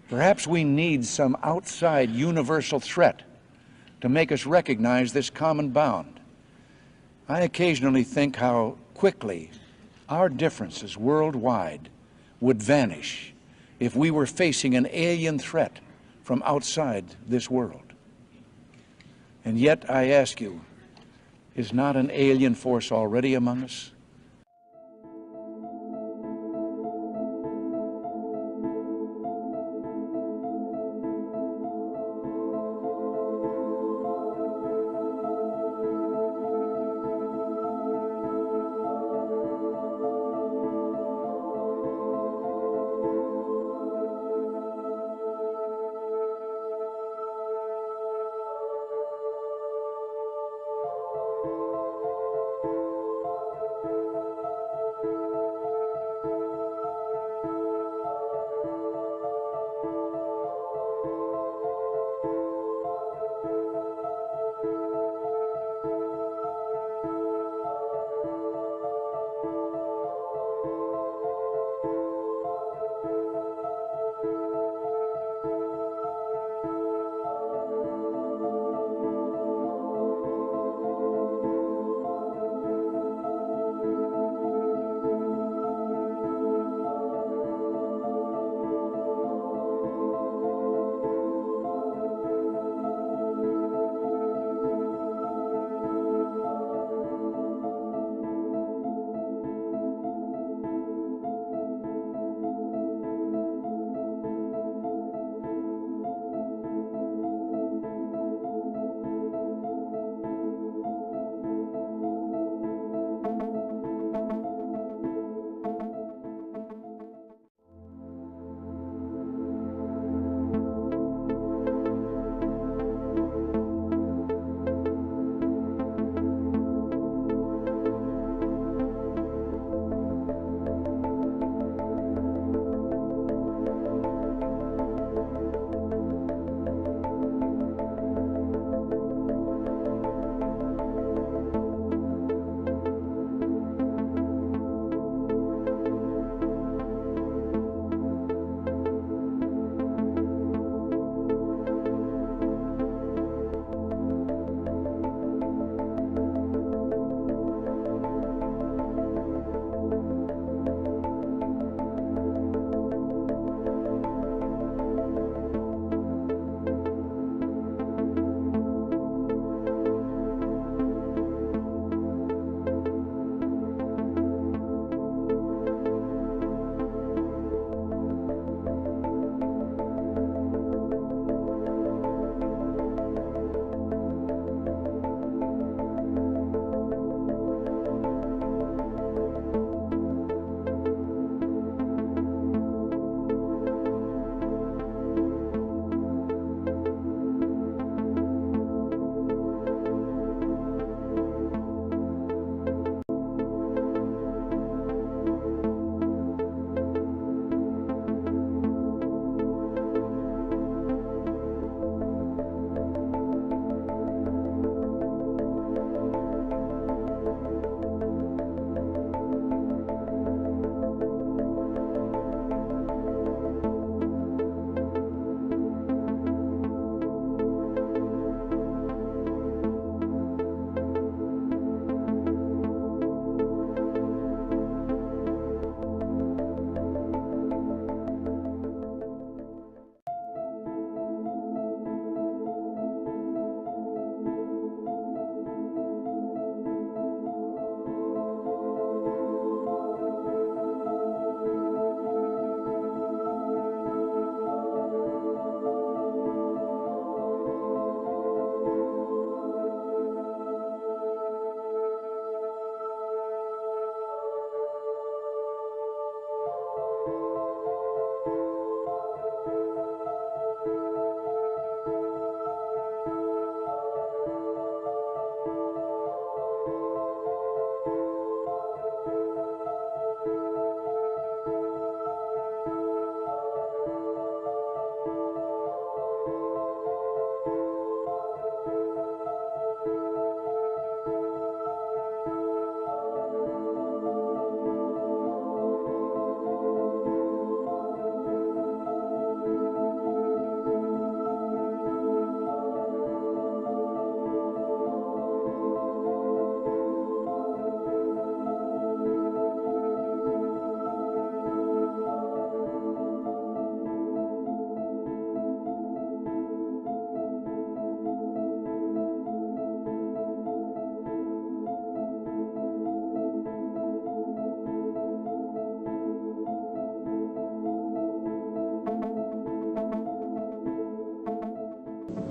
Perhaps we need some outside universal threat to make us recognize this common bound. I occasionally think how quickly our differences worldwide would vanish if we were facing an alien threat from outside this world. And yet, I ask you, is not an alien force already among us?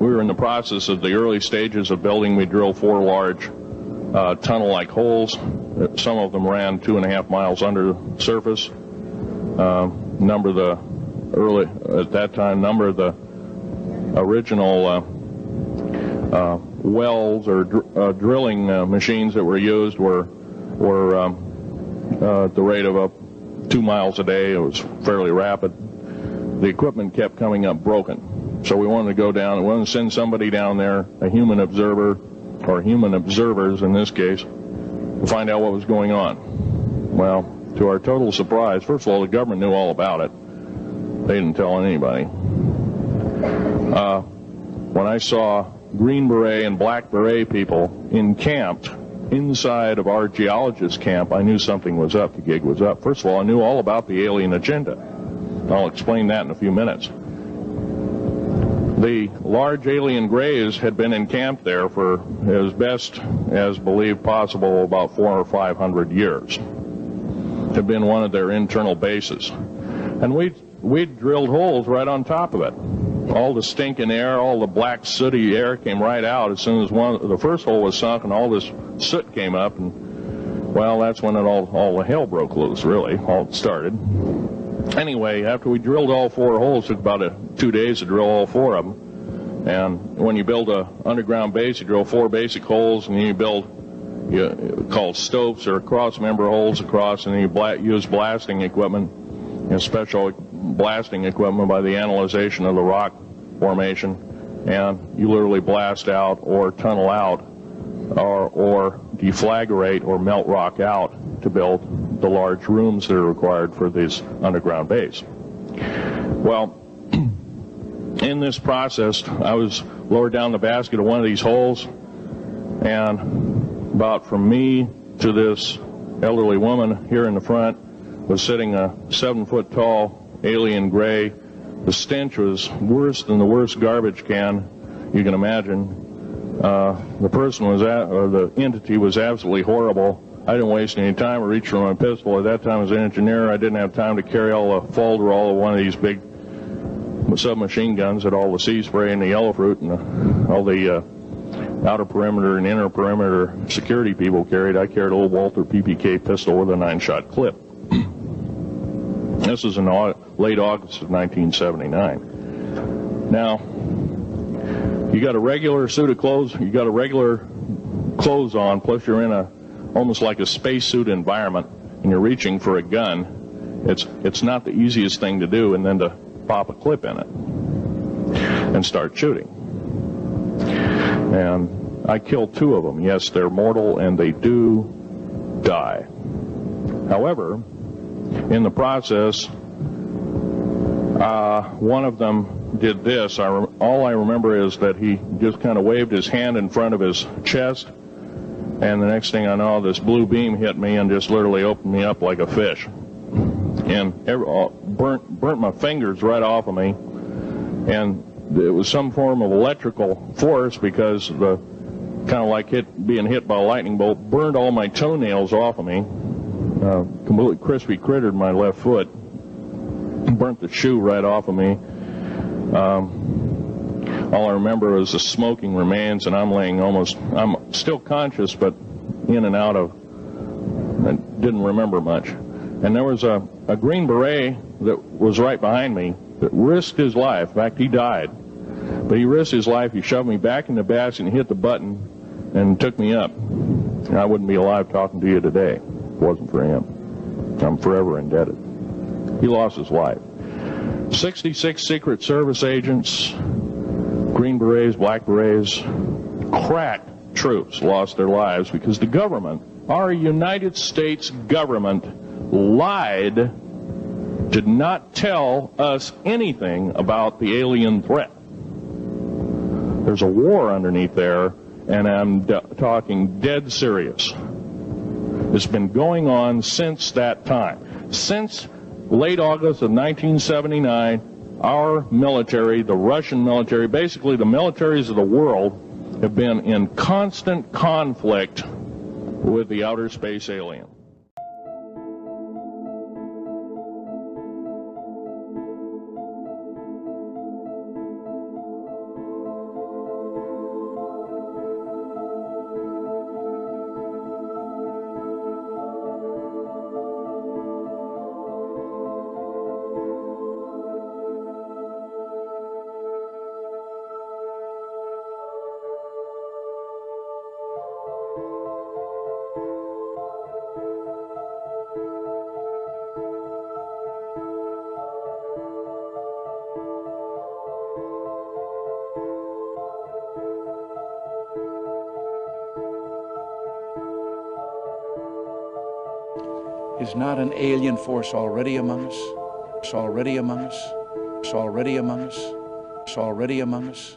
we were in the process of the early stages of building. We drilled 4 large tunnel-like holes. Some of them ran 2.5 miles under the surface. Number of the original wells or drilling machines that were used were at the rate of up 2 miles a day. It was fairly rapid. The equipment kept coming up broken. So we wanted to go down, we wanted to send somebody down there, a human observer, or human observers in this case, to find out what was going on. Well, to our total surprise, first of all, the government knew all about it. They didn't tell anybody. When I saw Green Beret and Black Beret people encamped inside of our geologist camp, I knew something was up, the gig was up. First of all, I knew all about the alien agenda. I'll explain that in a few minutes. The large alien grays had been encamped there for as best as believed possible about 400 or 500 years. It had been one of their internal bases. And we drilled holes right on top of it. All the stinking air, all the black sooty air came right out as soon as the first hole was sunk, and all this soot came up, and well, that's when all the hell broke loose, really, all started. Anyway, after we drilled all 4 holes, it took about 2 days to drill all 4 of them. And when you build an underground base, you drill 4 basic holes, and then you build called stopes or cross-member holes across, and then you use blasting equipment, special blasting equipment by the analyzation of the rock formation, and you literally blast out or tunnel out or deflagrate or melt rock out to build the large rooms that are required for this underground base. Well, in this process, I was lowered down the basket of one of these holes, and about from me to this elderly woman here in the front was sitting a 7-foot-tall alien gray. The stench was worse than the worst garbage can you can imagine. The person or the entity was absolutely horrible. I didn't waste any time. I reached for my pistol. At that time, as an engineer, I didn't have time to carry all the folderol of one of these big submachine guns that all the sea spray and the yellow fruit and all the outer perimeter and inner perimeter security people carried. I carried a little Walter PPK pistol with a 9-shot clip. This was in late August of 1979. Now, you got a regular suit of clothes, you got a regular clothes on, plus you're in almost like a spacesuit environment, and you're reaching for a gun. It's not the easiest thing to do, and then to pop a clip in it and start shooting. And I killed 2 of them. Yes, they're mortal, and they do die. However, in the process, one of them did this. All I remember is that he just kind of waved his hand in front of his chest, and the next thing I know, this blue beam hit me and just literally opened me up like a fish, and burnt my fingers right off of me. And it was some form of electrical force, because the kind of like being hit by a lightning bolt burned all my toenails off of me. Completely crispy crittered my left foot, burnt the shoe right off of me. All I remember is the smoking remains, and I'm still conscious, but in and out of, I didn't remember much. And there was a Green Beret that was right behind me that risked his life. In fact, he died. But he risked his life. He shoved me back in the basket and hit the button and took me up. And I wouldn't be alive talking to you today if it wasn't for him. I'm forever indebted. He lost his life. 66 Secret Service agents, Green Berets, Black Berets, crack troops lost their lives because the government, our United States government, lied, did not tell us anything about the alien threat. There's a war underneath there, and I'm talking dead serious. It's been going on since that time. Since late August of 1979, our military, the Russian military, basically the militaries of the world, have been in constant conflict with the outer space alien. Is not an alien force already among us? It's already among us. It's already among us. It's already among us.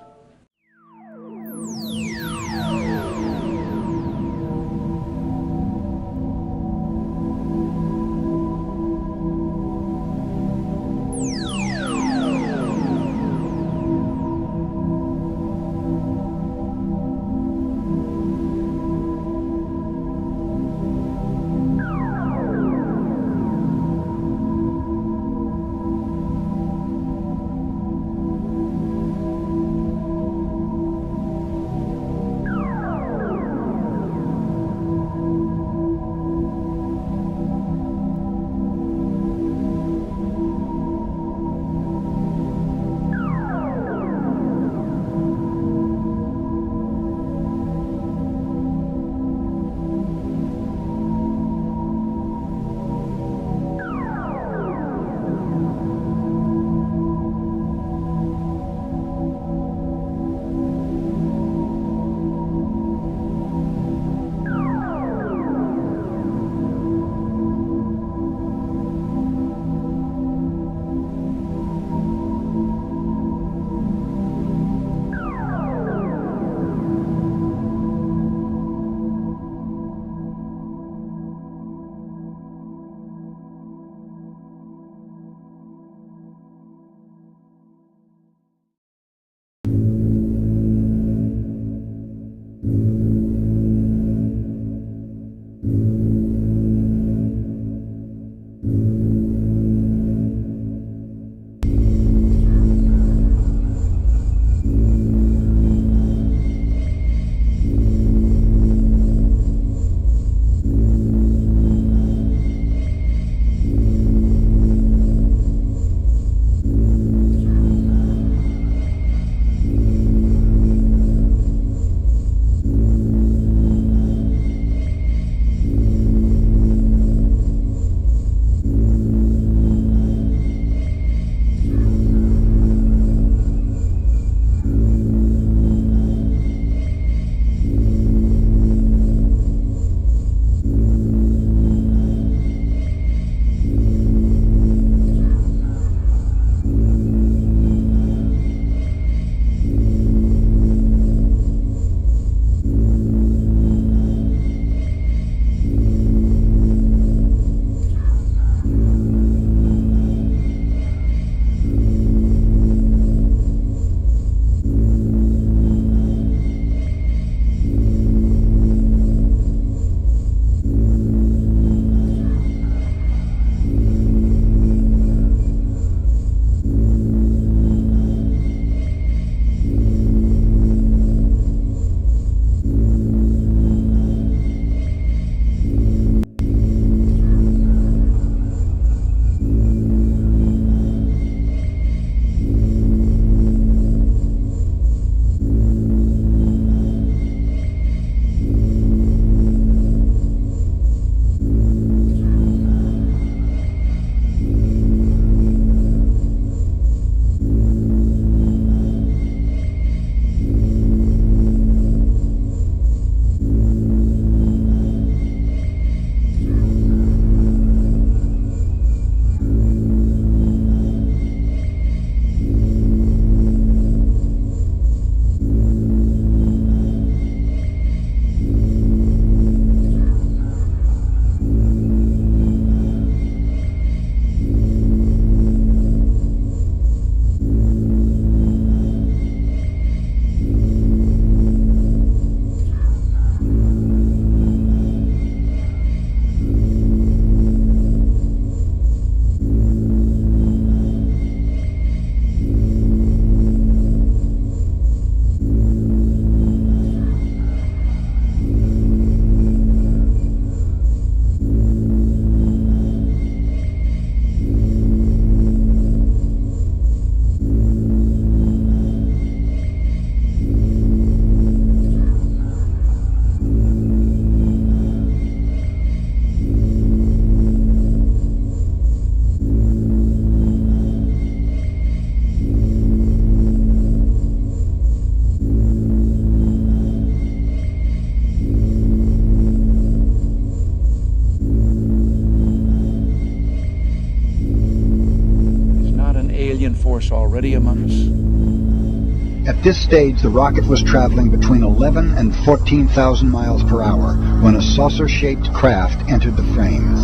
alien force already among us? At this stage, the rocket was traveling between 11 and 14,000 miles per hour when a saucer-shaped craft entered the frame.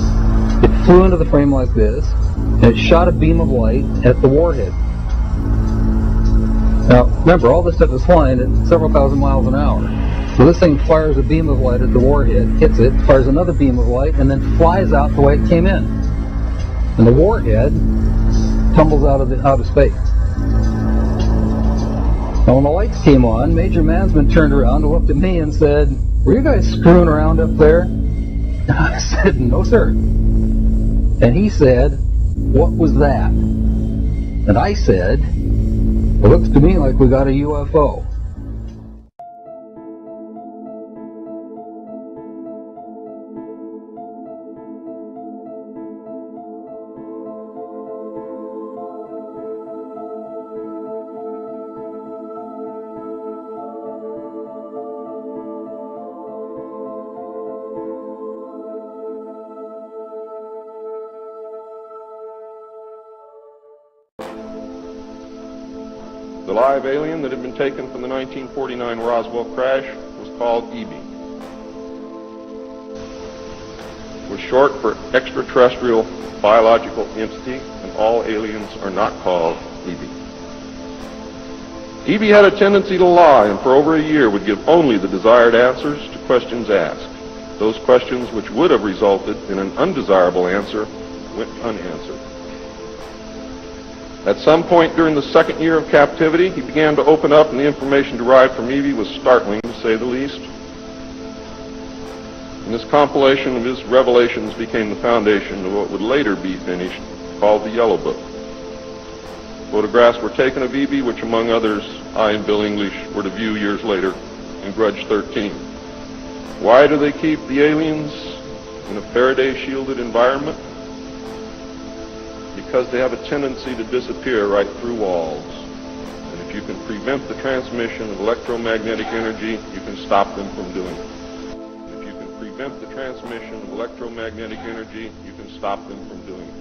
It flew into the frame like this, and it shot a beam of light at the warhead. Now, remember, all this stuff is flying at several thousand miles an hour. So this thing fires a beam of light at the warhead, hits it, fires another beam of light, and then flies out the way it came in. And the warhead tumbles out of space. Now, when the lights came on, Major Mansman turned around and looked at me and said, "Were you guys screwing around up there?" I said, "No, sir." And he said, "What was that?" And I said, "It looks to me like we got a UFO." The live alien that had been taken from the 1949 Roswell crash was called EB. It was short for extraterrestrial biological entity, and all aliens are not called EB. EB had a tendency to lie, and for over a year would give only the desired answers to questions asked. Those questions which would have resulted in an undesirable answer went unanswered. At some point during the second year of captivity, he began to open up, and the information derived from EB was startling, to say the least. And this compilation of his revelations became the foundation of what would later be finished, called the Yellow Book. Photographs were taken of EB, which among others, I and Bill English were to view years later in Grudge 13. Why do they keep the aliens in a Faraday-shielded environment? Because they have a tendency to disappear right through walls. And if you can prevent the transmission of electromagnetic energy, you can stop them from doing it. If you can prevent the transmission of electromagnetic energy, you can stop them from doing it.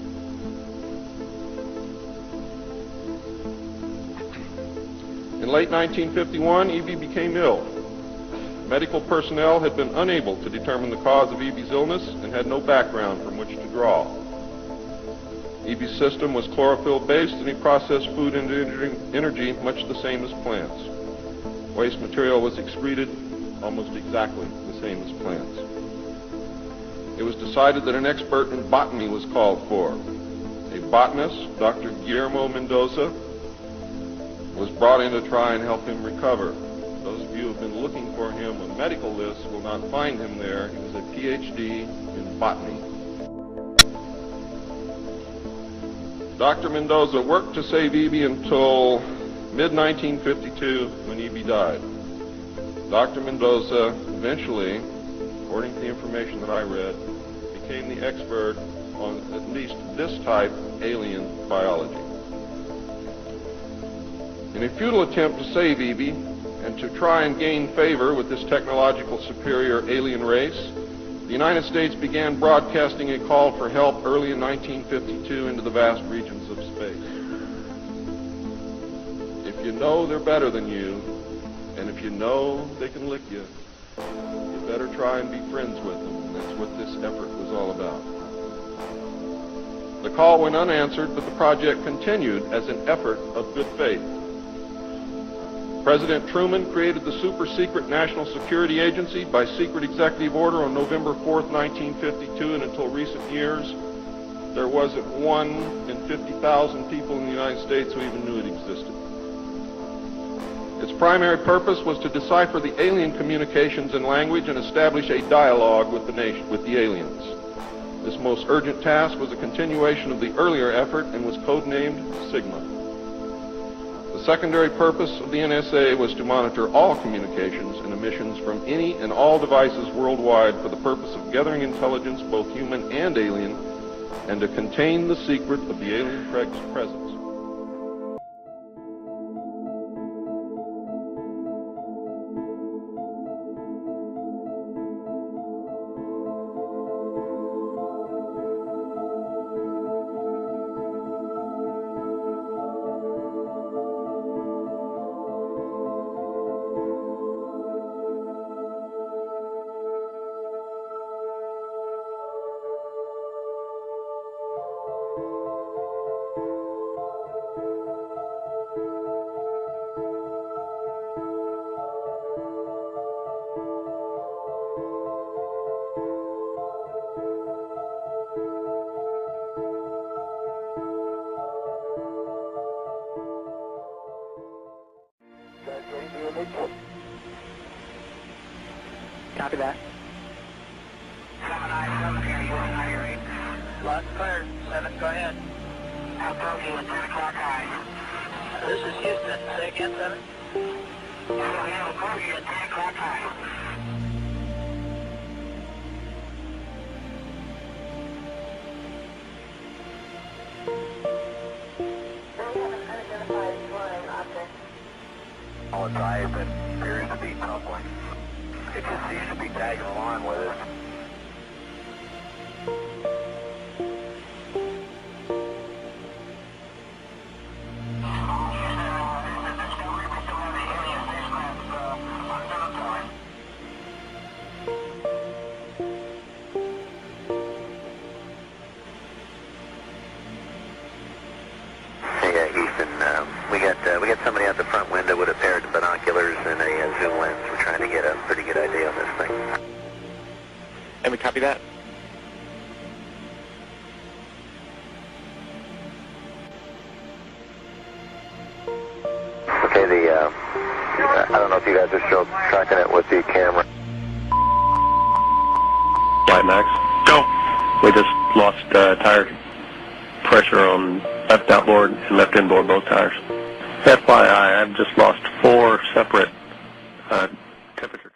In late 1951, EB became ill. Medical personnel had been unable to determine the cause of EB's illness and had no background from which to draw. EB's system was chlorophyll-based, and he processed food into energy much the same as plants. Waste material was excreted almost exactly the same as plants. It was decided that an expert in botany was called for. A botanist, Dr. Guillermo Mendoza, was brought in to try and help him recover. Those of you who have been looking for him on medical lists will not find him there. He was a PhD in botany. Dr. Mendoza worked to save EB until mid-1952 when EB died. Dr. Mendoza eventually, according to the information that I read, became the expert on at least this type of alien biology. In a futile attempt to save EB and to try and gain favor with this technological superior alien race, the United States began broadcasting a call for help early in 1952 into the vast regions of space. If you know they're better than you, and if you know they can lick you, you better try and be friends with them. And that's what this effort was all about. The call went unanswered, but the project continued as an effort of good faith. President Truman created the super-secret National Security Agency by secret executive order on November 4th, 1952, and until recent years, there wasn't 1 in 50,000 people in the United States who even knew it existed. Its primary purpose was to decipher the alien communications and language and establish a dialogue with the aliens. This most urgent task was a continuation of the earlier effort and was codenamed Sigma. The secondary purpose of the NSA was to monitor all communications and emissions from any and all devices worldwide for the purpose of gathering intelligence, both human and alien, and to contain the secret of the alien presence. Copy that. 797 here, you are higher 8. Lots clear. 7, go ahead. Approach you at 10 o'clock high. This is Houston. Say again, 7. We have approach you at 10 o'clock high. All advised that appears to be tumbling. It just seems to be tagging along with us. We got somebody out the front window with a pair of binoculars and a zoom lens. We're trying to get a pretty good idea on this thing. And we copy that. Okay, I don't know if you guys are still tracking it with the camera. Flight Max. Go. We just lost tire pressure on left outboard and left inboard, both tires. FYI, I've just lost 4 separate temperatures.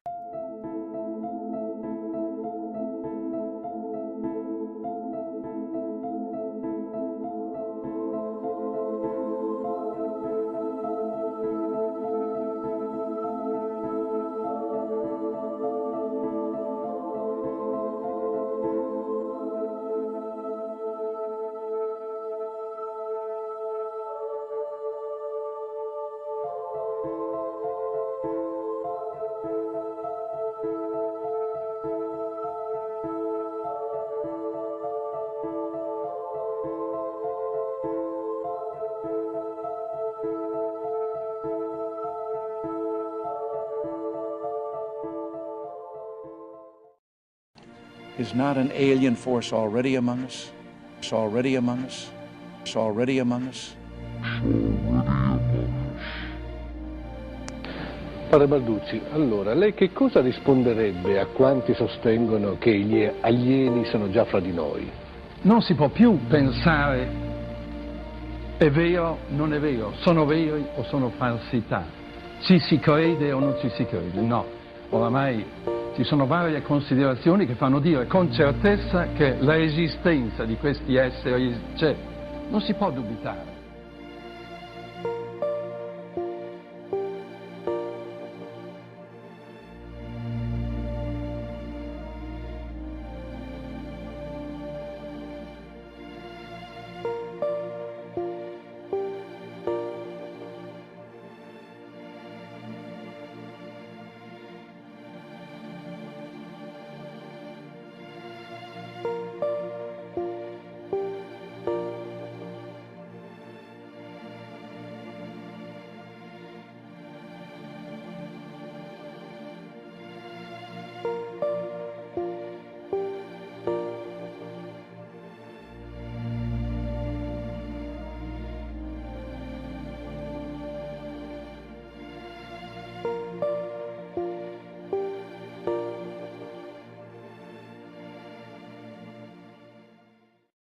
Is not an alien force already among us? It's already among us? It's already among us? Padre Balducci, allora, lei che cosa risponderebbe a quanti sostengono che gli alieni sono già fra di noi? Non si può più pensare è vero, non è vero, sono veri o sono falsità, ci si crede o non ci si crede, no. Oramai ci sono varie considerazioni che fanno dire con certezza che l'esistenza di questi esseri c'è, non si può dubitare.